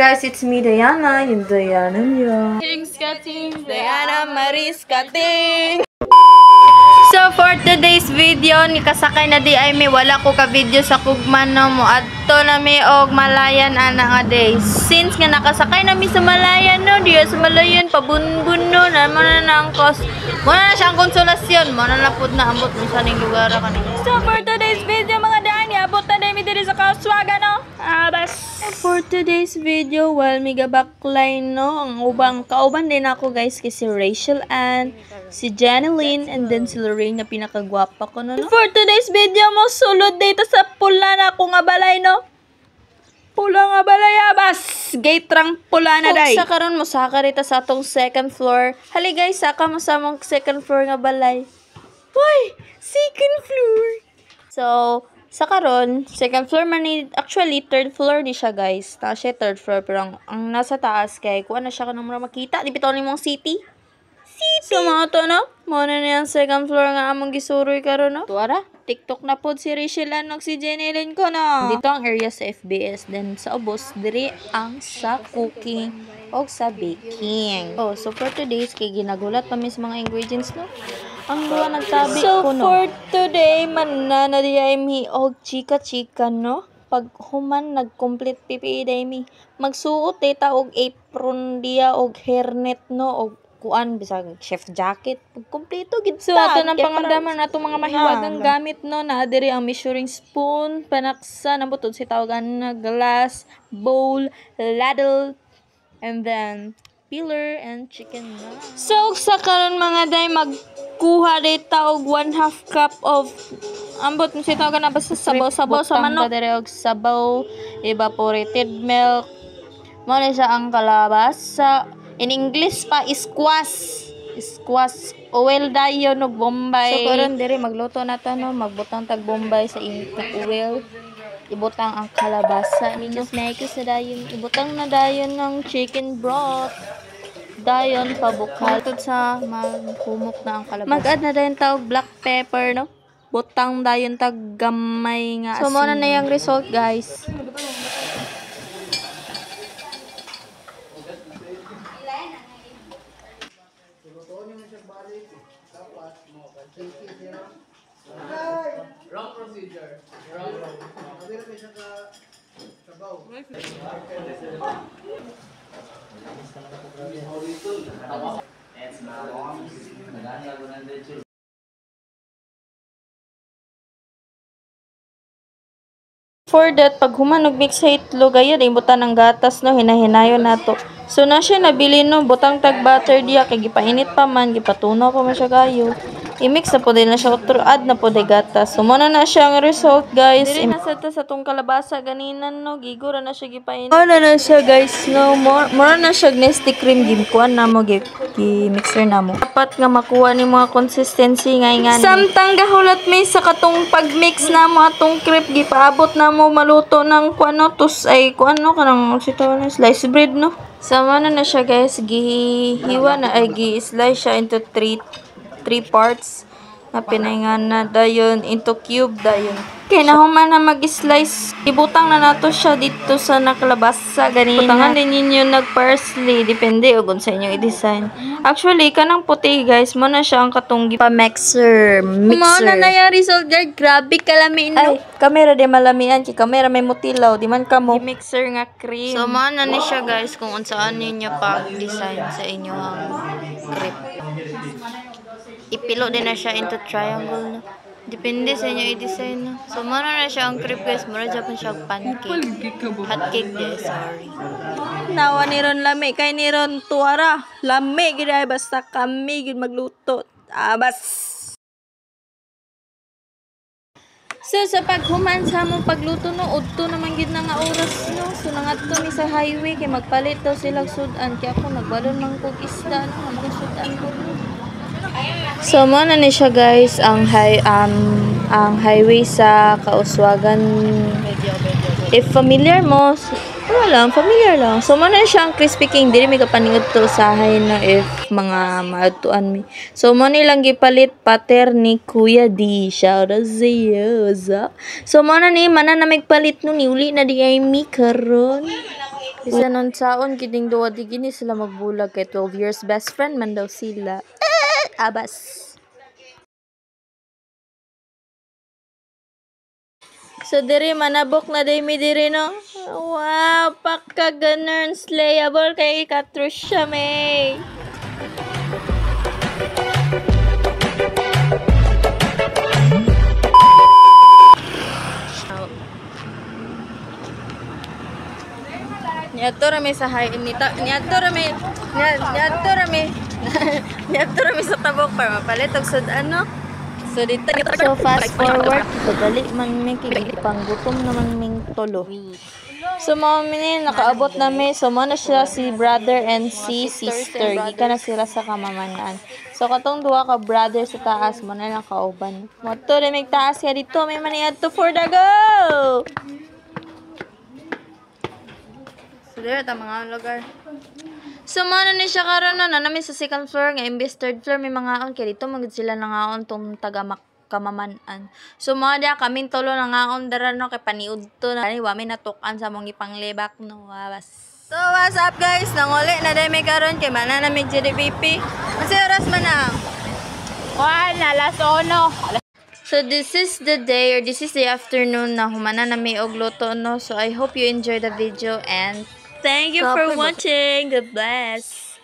guys, it's me Diana, yung Diana niya. Diana Maris Kating. So for today's video, ni kasakay na di ay may wala ko ka video sa kugman no mo. Adto na mi og Malayan ana nga day. Since nga nakasakay na mi sa Malayan no, diya sa Malayan pabunbun no, naman na ang cost. Muna na siyang konsolasyon, muna na pud na ambot mo sa ning lugar kanina. So for today's video mga daan, abot na mi diri sa Kaswagan no. For today's video, while miga backline no, ang kauban din ako guys kay si Rachel Ann, si Janeline, and then si Lorraine na pinakagwapa ko no. For today's video mo sulod dito sa pula na ako nga balay no. Pula nga balay abas. Gate rang pula na day. Sa karon mo saka rita sa atong second floor. Hali guys, saka mo sa mong second floor nga balay. Why? Second floor. So, sa karon, second floor man ni, actually third floor ni siya guys. Ta siya third floor pero ang nasa taas kay kuha na siya kanang mura makita di bitaw nimong city. So mga to no, mo na yung second floor nga among gisuroy karon no. Tuara, TikTok na pod si Rachel Ann si Janeline ko no. Dito ang area sa FBS, then sa ubos diri ang sa cooking o sa baking. Oh, so for today's kay ginagulat pa mis mga ingredients no. Ang duwa nagtabi so ko no. For today man na diay mi og chika no. Pag human nag-complete PPE day mi. Magsuot ta og apron diya og hairnet no og kuan bisag chef jacket kompleto gid so ato nang pangandaman ato mga mahiwagang gamit no na diri ang measuring spoon, panaksa na butod si tawagan na glass, bowl, ladle, and then peeler and chicken na. So sa karon mga day magkuha dita og 1/2 cup of ambot mo si tawagan na basta sabaw-sabaw sa manok. Diri og sabaw, evaporated milk. Mo ni siya ang kalabasa. In English pa, squash oil dayon og bombay. So karon diri magluto na ta no, magbutang tag bombay sa init na oil. Ibutang ang kalabasa ninyo. Nakikis na dayon. Ibutang na dayon ng chicken broth. Dayon pabukal. Matod sa maghumok na ang kalabasa. Mag-add na dayon ta og black pepper no. Butang dayon tag gamay nga So asin. mo na yung result guys. Wrong procedure. For that, pag humanog mix sa itlog, ayun, ibutan ng gatas, no, hinahinayon nato. So, na siya nabili, no, butang tag butter diya, kay gipainit pa man, gipatunaw pa man siya gayo. I-mix na po din na siya, add na po din gatas. So, muna na siya ang result, guys. Diri na sa tong kalabasa ganinan, no, gigura na siya gipainit. Muna na siya, guys, no, muna na siya nesty cream, gimkuan na mo, gi-mixer na mo. Dapat nga makuha ni mga consistency, nga. Samtang gahulat may sa katong pag-mix na mo atong crepe, gipaabot na mo maluto ng kuano, kuano, kanang sitaw na slice bread, no. Sama na siya guys, gihiwa na ay gi-slice siya into three parts na pinaingan na dayon into cube dayon. Okay, nahuman na mag-slice. Ibutang na nato siya dito sa nakalabasa ganina. Butangan din ninyo nag-parsley, depende og sa inyong i-design. Actually, kanang puti guys, mo na siya ang katong mixer. Mo na yung result guys, grabe kalami no. Ay, kamera di malamian, kay kamera may mutilaw, di man kamo. Mixer nga cream. So, mana ni siya guys kung unsaan ninyo pag-design sa inyong crepe. Ipilo din na siya into triangle no. Depende sa inyo i-design no. So, mana na siya ang crepe guys, mura Japan siya pancake. Hot cake din, sorry. Nawa ni ron lami, kay ni ron tuara. Lami, gina basta kami gid magluto. Abas. So, sa paghuman sa among pagluto no, udto naman gid na nga oras no. So, nangadto mi sa highway kay magpalit daw sila sudan. Kaya ako nagbalon man kog isda no, among sudan ko. So, mo na ni siya guys ang highway sa Kauswagan. If familiar mo, familiar lang. So, mo na siya ang Crispy King. Dili mi kapaningod to usahay na if mga maadtuan mi. So, mo nilang gipalit pater ni Kuya D. Shout out sa iyo. So, mo na ni, mana na magpalit no, niuli na di ay mi karon. Isa nun saon, kining duwa di gini sila magbulag kay 12 years best friend man daw sila. Abas. So, diri, manabok na day mi diri, no? Wow, pagka-ganern slayable kay Katrush siya, may. Niadto rami sa high nita, niadto rami sa tabok para mapalit og sudan, no? So, dito, so fast forward, dali man may panggutom naman ming tulo. So, mga minin, nakaabot namin. So, mo na siya si brother and si sister. Ika na sila sa kamamanaan. So, katong duwa ka brother sa taas, mo na lang kauban. Mo to, may taas ka dito. May maniad to for the go! So, there, mga lugar. So, mana ni siya karon na namin sa second floor nga imbes third floor may mga aon kay dito magud sila nangaon tong taga kamamanan. So, mga dia kaming tulo nangaon dara no kay paniud to na ani wa mi natukan sa mong ipanglibak no. Wawas. So, what's up guys? Nanguli na day may karon kay mana na mig GDPP. Kasi oras man na. Alas 1. So, this is the day or this is the afternoon na humana na may og luto no. So, I hope you enjoy the video and thank you for watching. God bless.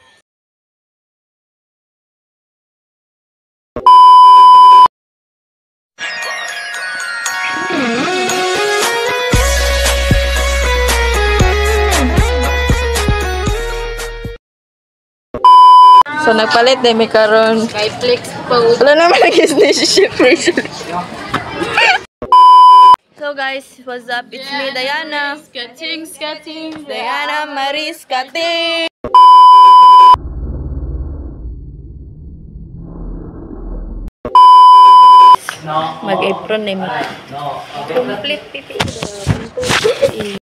So, nagpalit din may karon. Kay Flex pa. Wala naman nag-relationship recently. So guys, what's up? It's me, Diana. Skating. Diana Maris Kating. Mag-apron na mi. Complete pipi.